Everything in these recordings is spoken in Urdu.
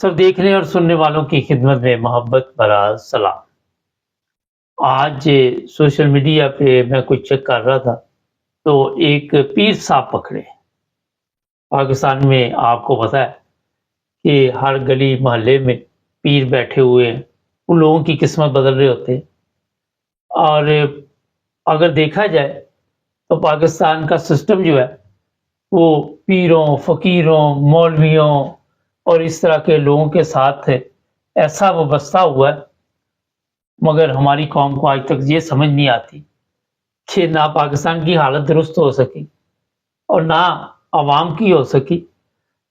سب دیکھنے اور سننے والوں کی خدمت میں محبت بھرا سلام۔ آج سوشل میڈیا پہ میں کچھ چیک کر رہا تھا تو ایک پیر صاحب پکڑے۔ پاکستان میں آپ کو پتہ ہے کہ ہر گلی محلے میں پیر بیٹھے ہوئے ہیں، ان لوگوں کی قسمت بدل رہے ہوتے ہیں۔ اور اگر دیکھا جائے تو پاکستان کا سسٹم جو ہے وہ پیروں، فقیروں، مولویوں اور اس طرح کے لوگوں کے ساتھ ایسا وابستہ ہوا ہے، مگر ہماری قوم کو آج تک یہ سمجھ نہیں آتی کہ نہ پاکستان کی حالت درست ہو سکی اور نہ عوام کی ہو سکی،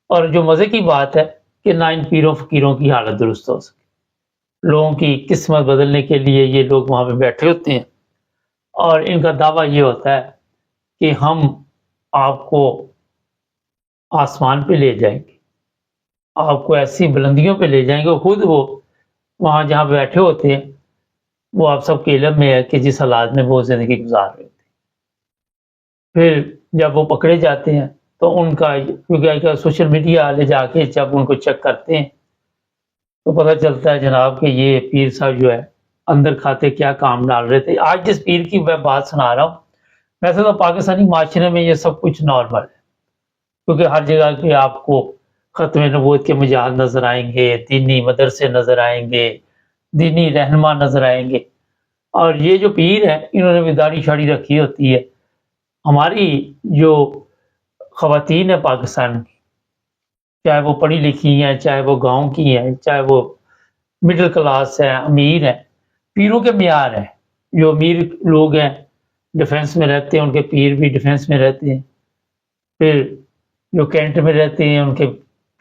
اور جو مزے کی بات ہے کہ نہ ان پیروں فقیروں کی حالت درست ہو سکی۔ لوگوں کی قسمت بدلنے کے لیے یہ لوگ وہاں پہ بیٹھے ہوتے ہیں اور ان کا دعویٰ یہ ہوتا ہے کہ ہم آپ کو آسمان پہ لے جائیں گے، آپ کو ایسی بلندیوں پہ لے جائیں گے۔ خود وہ وہاں جہاں بیٹھے ہوتے ہیں وہ آپ سب کے علم میں ہے کہ جس حالات میں وہ زندگی گزار رہے ہوتے ہیں۔ پھر جب وہ پکڑے جاتے ہیں تو ان کا کیونکہ سوشل میڈیا والے جا کے جب ان کو چیک کرتے ہیں تو پتہ چلتا ہے جناب کہ یہ پیر صاحب جو ہے اندر کھاتے کیا کام ڈال رہے تھے۔ آج جس پیر کی میں بات سنا رہا ہوں، ویسے تو پاکستانی معاشرے میں یہ سب کچھ نارمل ہے، کیونکہ ہر جگہ پہ آپ کو ختم نبوت کے مجاہد نظر آئیں گے، دینی مدرسے نظر آئیں گے، دینی رہنما نظر آئیں گے، اور یہ جو پیر ہیں انہوں نے بھی داڑھی شاڑھی رکھی ہوتی ہے۔ ہماری جو خواتین ہیں پاکستان کی، چاہے وہ پڑھی لکھی ہیں، چاہے وہ گاؤں کی ہیں، چاہے وہ مڈل کلاس ہیں، امیر ہیں، پیروں کے معیار ہیں۔ جو امیر لوگ ہیں ڈیفینس میں رہتے ہیں، ان کے پیر بھی ڈیفینس میں رہتے ہیں۔ پھر جو کینٹ میں رہتے ہیں ان کے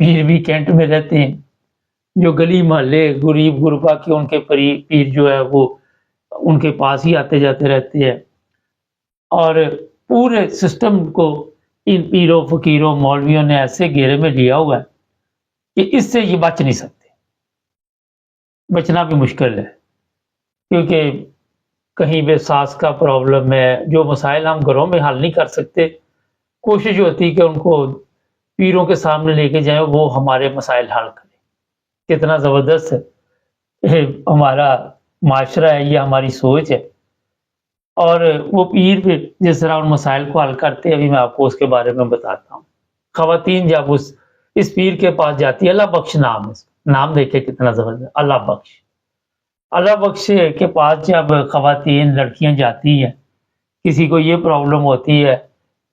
پیر بھی کینٹ میں رہتے ہیں۔ جو گلی محلے غریب غربا کے ان کے پیر جو ہے وہ ان کے پاس ہی آتے جاتے رہتے ہیں، اور پورے سسٹم کو ان پیروں فقیروں مولویوں نے ایسے گھیرے میں لیا ہوا ہے کہ اس سے یہ بچ نہیں سکتے۔ بچنا بھی مشکل ہے، کیونکہ کہیں پہ سانس کا پرابلم ہے، جو مسائل ہم گھروں میں حل نہیں کر سکتے، کوشش ہوتی کہ ان کو پیروں کے سامنے لے کے جائیں، وہ ہمارے مسائل حل کریں۔ کتنا زبردست ہمارا معاشرہ ہے، یہ ہماری سوچ ہے۔ اور وہ پیر بھی جس طرح ان مسائل کو حل کرتے ہیں، ابھی میں آپ کو اس کے بارے میں بتاتا ہوں۔ خواتین جب اس پیر کے پاس جاتی ہے، اللہ بخش نام ہے، نام دیکھے کتنا زبردست، اللہ بخش۔ اللہ بخش کے پاس جب خواتین لڑکیاں جاتی ہیں، کسی کو یہ پرابلم ہوتی ہے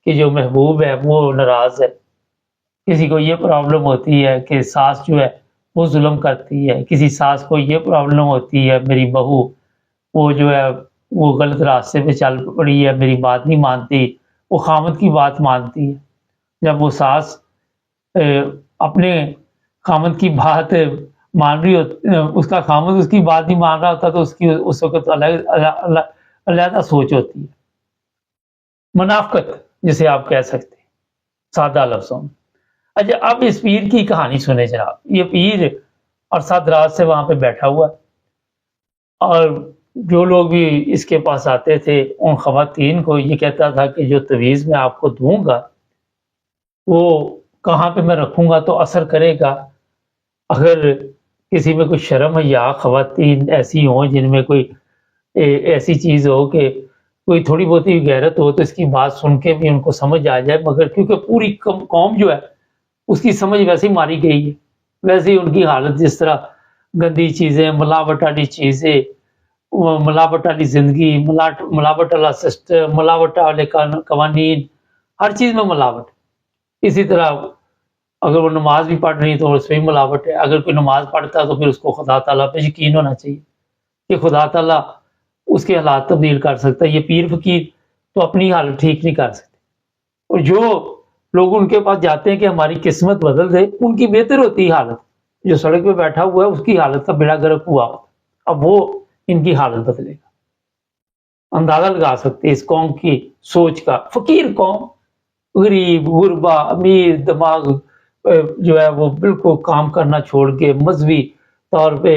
کہ جو محبوب ہے وہ ناراض ہے، کسی کو یہ پرابلم ہوتی ہے کہ ساس جو ہے وہ ظلم کرتی ہے، کسی ساس کو یہ پرابلم ہوتی ہے میری بہو وہ جو ہے وہ غلط راستے پہ چل پڑی ہے، میری بات نہیں مانتی، وہ خامد کی بات مانتی ہے۔ جب وہ ساس اپنے خامد کی بات مان رہی ہوتی، اس کا خامد اس کی بات نہیں مان رہا ہوتا، تو اس وقت علیحدہ سوچ ہوتی ہے، منافقت جسے آپ کہہ سکتے ہیں سادہ لفظوں میں۔ اچھا، اب اس پیر کی کہانی سنے جناب۔ یہ پیر عرصہ دراز سے وہاں پہ بیٹھا ہوا، اور جو لوگ بھی اس کے پاس آتے تھے ان خواتین کو یہ کہتا تھا کہ جو تعویذ میں آپ کو دوں گا وہ کہاں پہ میں رکھوں گا تو اثر کرے گا۔ اگر کسی میں کوئی شرم یا خواتین ایسی ہوں جن میں کوئی ایسی چیز ہو کہ کوئی تھوڑی بہت ہی غیرت ہو تو اس کی بات سن کے بھی ان کو سمجھ آ جائے، مگر کیونکہ پوری قوم جو ہے اس کی سمجھ ویسے ہی ماری گئی ہے، ویسے ہی ان کی حالت جس طرح گندی چیزیں، ملاوٹ والی چیزیں، ملاوٹ والی زندگی، ملاوٹ والا سسٹم، ملاوٹ والے قوانین، ہر چیز میں ملاوٹ۔ اسی طرح اگر وہ نماز بھی پڑھ رہی تو اس میں ملاوٹ ہے۔ اگر کوئی نماز پڑھتا ہے تو پھر اس کو خدا تعالیٰ پہ یقین ہونا چاہیے کہ خدا تعالیٰ اس کے حالات تبدیل کر سکتا ہے۔ یہ پیر فقیر تو اپنی حالت ٹھیک نہیں کر سکتے، اور جو لوگ ان کے پاس جاتے ہیں کہ ہماری قسمت بدل دے، ان کی بہتر ہوتی ہے حالت۔ جو سڑک پہ بیٹھا ہوا ہے اس کی حالت کا بیڑا گرک ہوا ہوتا، اب وہ ان کی حالت بدلے گا۔ اندازہ لگا سکتے اس قوم کی سوچ کا۔ فقیر قوم، غریب غربا، امیر، دماغ جو ہے وہ بالکل کام کرنا چھوڑ کے مذہبی طور پہ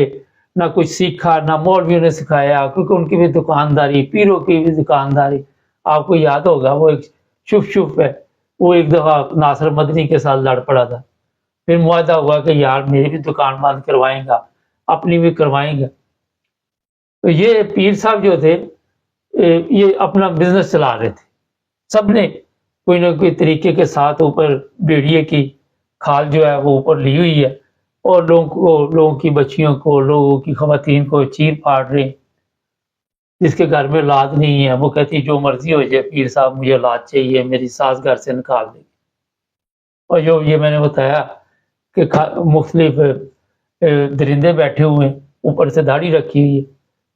نہ کچھ سیکھا، نہ مولویوں نے سکھایا، کیونکہ ان کی بھی دکانداری، پیروں کی بھی دکانداری۔ آپ کو یاد ہوگا وہ ایک شف ہے، وہ ایک دفعہ ناصر مدنی کے ساتھ لڑ پڑا تھا، پھر معاہدہ ہوا کہ یار میری بھی دکان بند کروائیں گا، اپنی بھی کروائیں گا۔ تو یہ پیر صاحب جو تھے یہ اپنا بزنس چلا رہے تھے، سب نے کوئی نہ کوئی طریقے کے ساتھ اوپر بیڑیے کی کھال جو ہے وہ اوپر لی ہوئی ہے، اور لوگوں کی بچیوں کو، لوگوں کی خواتین کو چیر پھاڑ رہے ہیں۔ جس کے گھر میں اولاد نہیں ہے وہ کہتی جو مرضی ہو جائے، پیر صاحب مجھے اولاد چاہیے، میری ساس گھر سے نکال دے گی۔ اور جو یہ میں نے بتایا کہ مختلف درندے بیٹھے ہوئے ہیں، اوپر سے داڑھی رکھی ہوئی ہے۔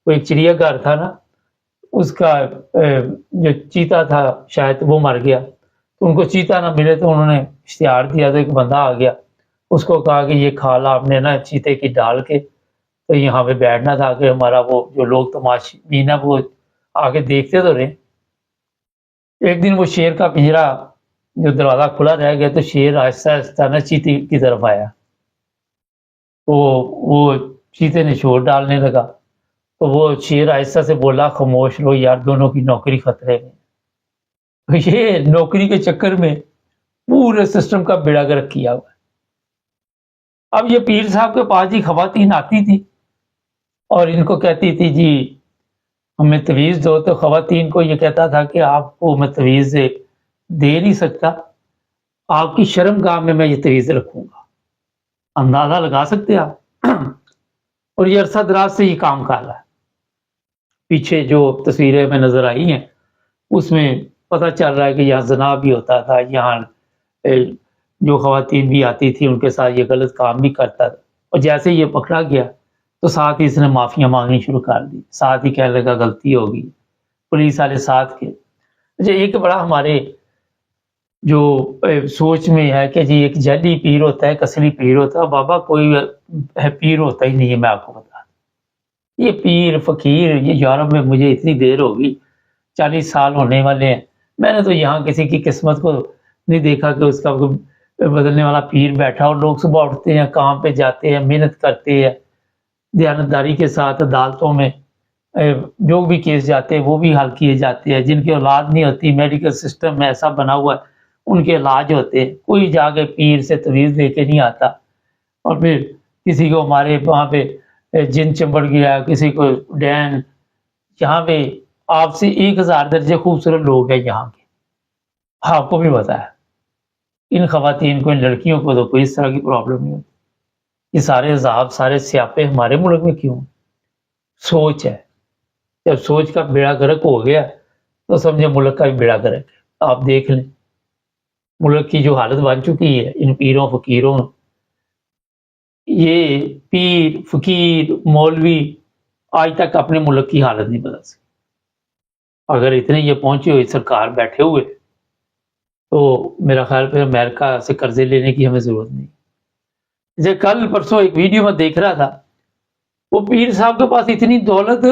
وہ ایک چڑیا گھر تھا نا، اس کا جو چیتا تھا شاید وہ مر گیا، تو ان کو چیتا نہ ملے تو انہوں نے اشتہار دیا، تو ایک بندہ آ گیا، اس کو کہا کہ یہ کھال آپ نے نا چیتے کی ڈال کے تو یہاں پہ بیٹھنا تھا کہ ہمارا وہ جو لوگ تماشبین ہے وہ آگے دیکھتے تو رہے۔ ایک دن وہ شیر کا پنجرا جو دروازہ کھلا رہ گیا تو شیر آہستہ آہستہ نا چیتے کی طرف آیا، تو وہ چیتے نے شور ڈالنے لگا، تو وہ شیر آہستہ سے بولا خاموش رہو یار، دونوں کی نوکری خطرے میں۔ یہ نوکری کے چکر میں پورے سسٹم کا بیڑا گرک کیا ہوا ہے۔ اب یہ پیر صاحب کے پاس جی خواتین آتی تھی اور ان کو کہتی تھی جی ہمیں تویز دو، تو خواتین کو یہ کہتا تھا کہ آپ کو میں تویز دے نہیں سکتا، آپ کی شرم گاہ میں یہ تویز رکھوں گا۔ اندازہ لگا سکتے آپ؟ اور یہ عرصہ دراز سے یہ کام کر رہا ہے۔ پیچھے جو تصویریں میں نظر آئی ہیں اس میں پتہ چل رہا ہے کہ یہاں زنا بھی ہوتا تھا، یہاں جو خواتین بھی آتی تھی ان کے ساتھ یہ غلط کام بھی کرتا تھا، اور جیسے یہ پکڑا گیا تو ساتھ ہی اس نے معافیاں مانگنی شروع کر دی، ساتھ ہی کہنے لگا غلطی ہوگی، پولیس والے ساتھ کے۔ اچھا، ایک بڑا ہمارے جو سوچ میں ہے کہ جی ایک جعلی پیر ہوتا ہے، ایک اصلی پیر ہوتا ہے، بابا کوئی پیر ہوتا ہی نہیں ہے۔ میں آپ کو بتا دوں یہ پیر فقیر، یہ یورپ میں مجھے اتنی دیر ہوگی، 40 سال ہونے والے ہیں، میں نے تو یہاں کسی کی قسمت کو نہیں دیکھا کہ اس کا بدلنے والا پیر بیٹھا، اور لوگ صبح اٹھتے ہیں، کام پہ جاتے ہیں، محنت کرتے ہیں دیانتداری کے ساتھ، عدالتوں میں جو بھی کیس جاتے ہیں وہ بھی حل کیے جاتے ہیں، جن کی اولاد نہیں ہوتی میڈیکل سسٹم میں ایسا بنا ہوا ہے ان کے علاج ہوتے ہیں، کوئی جا کے پیر سے تویز لے کے نہیں آتا۔ اور پھر کسی کو ہمارے وہاں پہ جن چمبڑ گیا، کسی کو ڈین، یہاں پہ آپ سے 1000 درجے خوبصورت لوگ ہیں یہاں کے، آپ کو بھی پتا ہے۔ ان خواتین کو، ان لڑکیوں کو تو کوئی اس طرح کی پرابلم نہیں ہوتی۔ یہ سارے عذاب، سارے سیاپے ہمارے ملک میں کیوں؟ سوچ ہے، جب سوچ کا بیڑا گرک ہو گیا تو سمجھے ملک کا بھی بیڑا گرک ہے۔ آپ دیکھ لیں ملک کی جو حالت بن چکی ہے ان پیروں فقیروں، یہ پیر فقیر مولوی آج تک اپنے ملک کی حالت نہیں بدل سکے۔ اگر اتنے یہ پہنچے ہوئے سرکار بیٹھے ہوئے تو میرا خیال پہ امریکہ سے قرضے لینے کی ہمیں ضرورت نہیں۔ جیسے کل پرسوں ایک ویڈیو میں دیکھ رہا تھا، وہ پیر صاحب کے پاس اتنی دولت،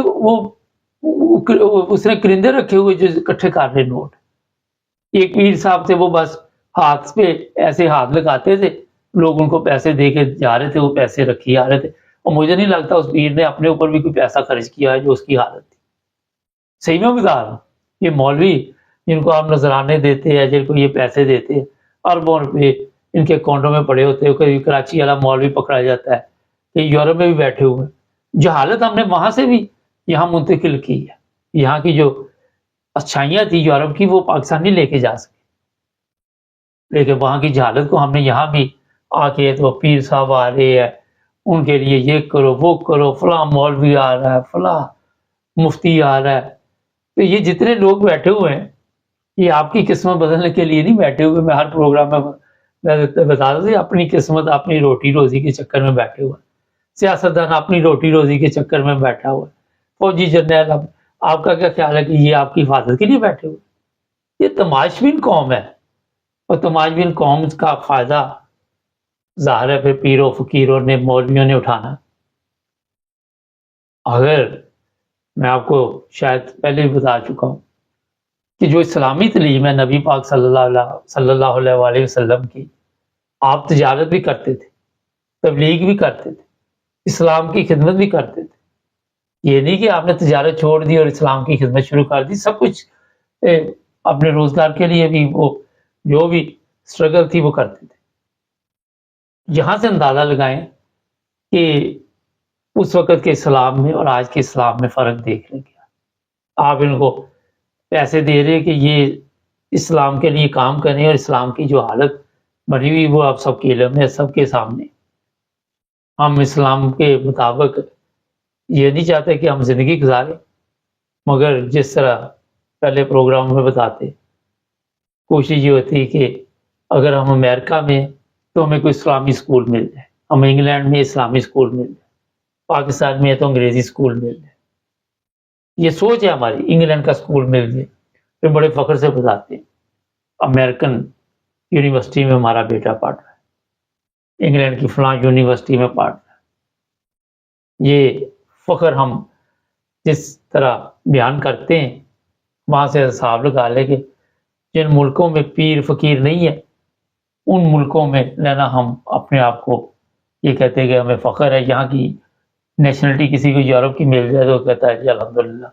اس نے کرندے رکھے ہوئے جو اکٹھے کر رہے نوٹ۔ ایک پیر صاحب تھے، وہ بس ہاتھ پہ ایسے ہاتھ لگاتے تھے، لوگ ان کو پیسے دے کے جا رہے تھے، وہ پیسے رکھی آ رہے تھے، اور مجھے نہیں لگتا اس پیر نے اپنے اوپر بھی کوئی پیسہ خرچ کیا ہے جو اس کی حالت تھی۔ صحیح میں بتا رہا ہوں، یہ مولوی جن کو آپ نذرانے دیتے ہیں، جن کو یہ پیسے دیتے ہیں، اربوں روپے ان کے اکاؤنٹوں میں پڑے ہوتے ہیں، کبھی کراچی والا مولوی پکڑا جاتا ہے کہ یورپ میں بھی بیٹھے ہوئے ہیں۔ جہالت ہم نے وہاں سے بھی یہاں منتقل کی ہے، یہاں کی جو اچھائیاں تھی یورپ کی وہ پاکستان نہیں لے کے جا سکے، لیکن وہاں کی جہالت کو ہم نے یہاں بھی آ کے، تو پیر صاحب آ رہے ہیں ان کے لیے یہ کرو وہ کرو، فلاں مولوی آ رہا ہے، فلاں مفتی آ رہا ہے۔ تو یہ جتنے لوگ بیٹھے ہوئے ہیں یہ آپ کی قسمت بدلنے کے لیے نہیں بیٹھے ہوئے۔ میں ہر پروگرام میں بتا دوں، اپنی قسمت، اپنی روٹی روزی کے چکر میں بیٹھے ہوئے ہیں۔ سیاستدان اپنی روٹی روزی کے چکر میں بیٹھا ہوا ہے۔ فوجی جرنیل، آپ کا کیا خیال ہے کہ یہ آپ کی حفاظت کے لیے بیٹھے ہوئے؟ یہ تماشبین قوم ہے، اور تماشبین قوم کا فائدہ ظاہر ہے پھر پیروں فقیروں نے، مولویوں نے اٹھانا۔ اگر میں آپ کو شاید پہلے بھی بتا چکا ہوں کہ جو اسلامی تعلیم ہے نبی پاک صلی اللہ علیہ وآلہ وسلم کی، آپ تجارت بھی کرتے تھے، تبلیغ بھی کرتے تھے، اسلام کی خدمت بھی کرتے تھے۔ یہ نہیں کہ آپ نے تجارت چھوڑ دی اور اسلام کی خدمت شروع کر دی، سب کچھ اپنے روزگار کے لیے بھی وہ جو بھی اسٹرگل تھی وہ کرتے تھے۔ یہاں سے اندازہ لگائیں کہ اس وقت کے اسلام میں اور آج کے اسلام میں فرق دیکھ لیں گے. آپ ان کو پیسے دے رہے کہ یہ اسلام کے لیے کام کریں اور اسلام کی جو حالت بنی ہوئی وہ آپ سب کے علم ہے, سب کے سامنے. ہم اسلام کے مطابق یہ نہیں چاہتے کہ ہم زندگی گزاریں, مگر جس طرح پہلے پروگرام میں بتاتے, کوشش یہ ہوتی کہ اگر ہم امریکہ میں تو ہمیں کوئی اسلامی اسکول مل جائے, ہم انگلینڈ میں اسلامی اسکول مل جائے, پاکستان میں ہے تو انگریزی اسکول مل جائے. یہ سوچ ہے ہماری, انگلینڈ کا اسکول مل جائے. پھر بڑے فخر سے بتاتے ہیں امریکن یونیورسٹی میں ہمارا بیٹا پڑھ رہا ہے, انگلینڈ کی فلاں یونیورسٹی میں پڑھ رہا ہے. یہ فخر ہم جس طرح بیان کرتے ہیں وہاں سے حساب لگا لے کہ جن ملکوں میں پیر فقیر نہیں ہے ان ملکوں میں لینا ہم اپنے آپ کو یہ کہتے ہیں کہ ہمیں فخر ہے. یہاں کی نیشنلٹی کسی کو یورپ کی مل جائے تو کہتا ہے جی الحمدللہ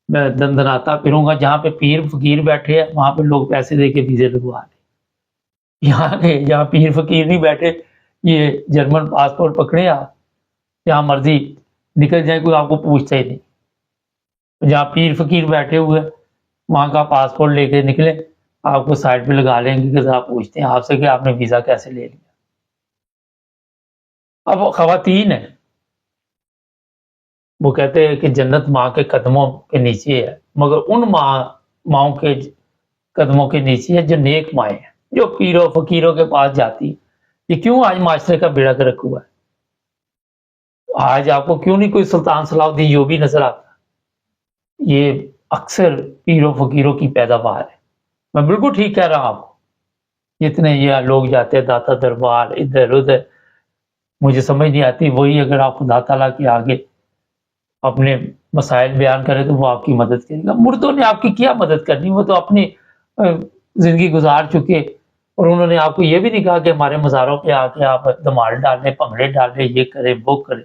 میں دندناتا پھروں گا. جہاں پہ پیر فقیر بیٹھے ہیں وہاں پہ لوگ پیسے دے کے ویزے لگوا لیں. یہاں پیر فقیر نہیں بیٹھے, یہ جرمن پاسپورٹ پکڑے آپ جہاں مرضی نکل جائے, کوئی آپ کو پوچھتا ہی نہیں. جہاں پیر فقیر بیٹھے ہوئے وہاں کا پاسپورٹ لے کے نکلے, آپ کو سائڈ پہ لگا لیں گے کہ ذرا پوچھتے ہیں آپ سے کہ آپ نے ویزا کیسے لے لیا. اب خواتین ہیں وہ کہتے ہیں کہ جنت ماں کے قدموں کے نیچے ہے, مگر ان ماؤں کے قدموں کے نیچے ہے جو نیک مائیں ہیں, جو پیروں فقیروں کے پاس جاتی. یہ کیوں آج معاشرے کا بیڑا گرک ہوا ہے؟ آج آپ کو کیوں نہیں کوئی سلطان صلاح الدین ایوبی نظر آتا؟ یہ اکثر پیروں فقیروں کی پیداوار ہے. میں بالکل ٹھیک کہہ رہا ہوں آپ کو. جتنے یہ لوگ جاتے ہیں داتا دربار ادھر ادھر, مجھے سمجھ نہیں آتی. وہی اگر آپ خدا تعالیٰ کے آگے اپنے مسائل بیان کرے تو وہ آپ کی مدد کرے گا. مردوں نے آپ کی کیا مدد کرنی, وہ تو اپنی زندگی گزار چکے, اور انہوں نے آپ کو یہ بھی نہیں کہا کہ ہمارے مزاروں پہ آ کے آپ دمال ڈالیں, پنگڑے ڈالیں, یہ کریں وہ کریں.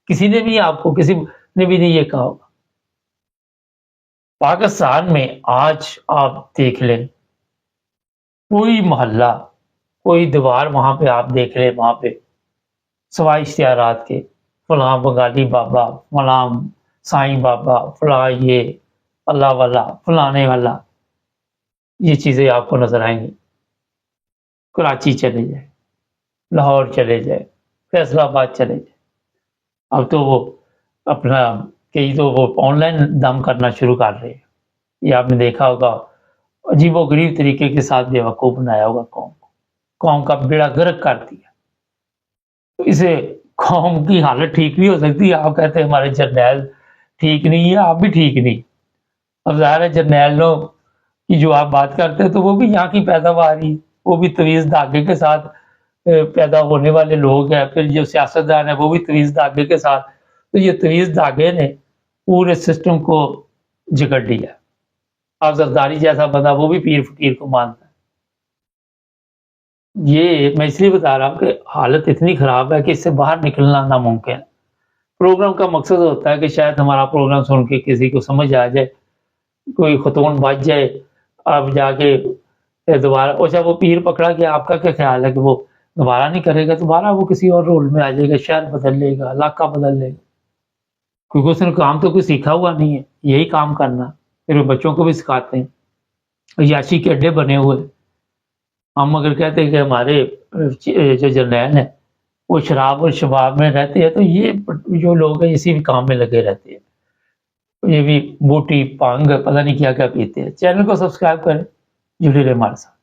کسی نے بھی آپ کو, کسی نے بھی نہیں یہ کہا ہوگا. پاکستان میں آج آپ دیکھ لیں کوئی محلہ کوئی دیوار وہاں پہ آپ دیکھ لیں, وہاں پہ سوائے اشتہارات کے فلاں بنگالی بابا, فلاں سائیں بابا, فلاں یہ اللہ والا, فلانے والا, یہ چیزیں آپ کو نظر آئیں گی. کراچی چلے جائے, لاہور چلے جائے, فیصل آباد چلے جائے. اب تو وہ اپنا کئی تو وہ آن لائن دم کرنا شروع کر رہے ہیں. یہ آپ نے دیکھا ہوگا, عجیب و غریب طریقے کے ساتھ بے وقوف بنایا ہوگا قوم کا بیڑا غرق کر دیا. تو اسے قوم کی حالت ٹھیک نہیں ہو سکتی. آپ کہتے ہیں ہمارے جرنیل ٹھیک نہیں ہے, آپ بھی ٹھیک نہیں. اب ظاہر ہے جرنیلوں کی جو آپ بات کرتے ہیں تو وہ بھی یہاں کی پیداوار ہی, وہ بھی طویز دھاگے کے ساتھ پیدا ہونے والے لوگ ہیں. پھر جو سیاستدان ہیں وہ بھی طویز دھاگے کے ساتھ. تو یہ طویز دھاگے نے پورے سسٹم کو جگڑ لیا. اب زرداری جیسا بندہ وہ بھی پیر فقیر کو مانتا ہے. یہ میں اس لیے بتا رہا ہوں کہ حالت اتنی خراب ہے کہ اس سے باہر نکلنا ناممکن ہے. پروگرام کا مقصد ہوتا ہے کہ شاید ہمارا پروگرام سن کے کسی کو سمجھ آ جائے, کوئی خاتون بچ جائے, آپ جا کے دوبارہ, اچھا وہ پیر پکڑا گیا, آپ کا کیا خیال ہے کہ وہ دوبارہ نہیں کرے گا؟ دوبارہ وہ کسی اور رول میں آ جائے گا, شہر بدل لے گا, علاقہ بدل لے گا, کیونکہ اس نے کام تو کوئی سیکھا ہوا نہیں ہے, یہی کام کرنا. پھر وہ بچوں کو بھی سکھاتے ہیں, عیاشی کے اڈے بنے ہوئے. ہم اگر کہتے ہیں کہ ہمارے جو جرنیل ہیں وہ شراب اور شباب میں رہتے ہیں, تو یہ جو لوگ ہیں اسی بھی کام میں لگے رہتے ہیں. یہ بھی بوٹی پانگ پتہ نہیں کیا کیا پیتے ہیں. چینل کو سبسکرائب کریں, جڑے رہے ہمارے ساتھ.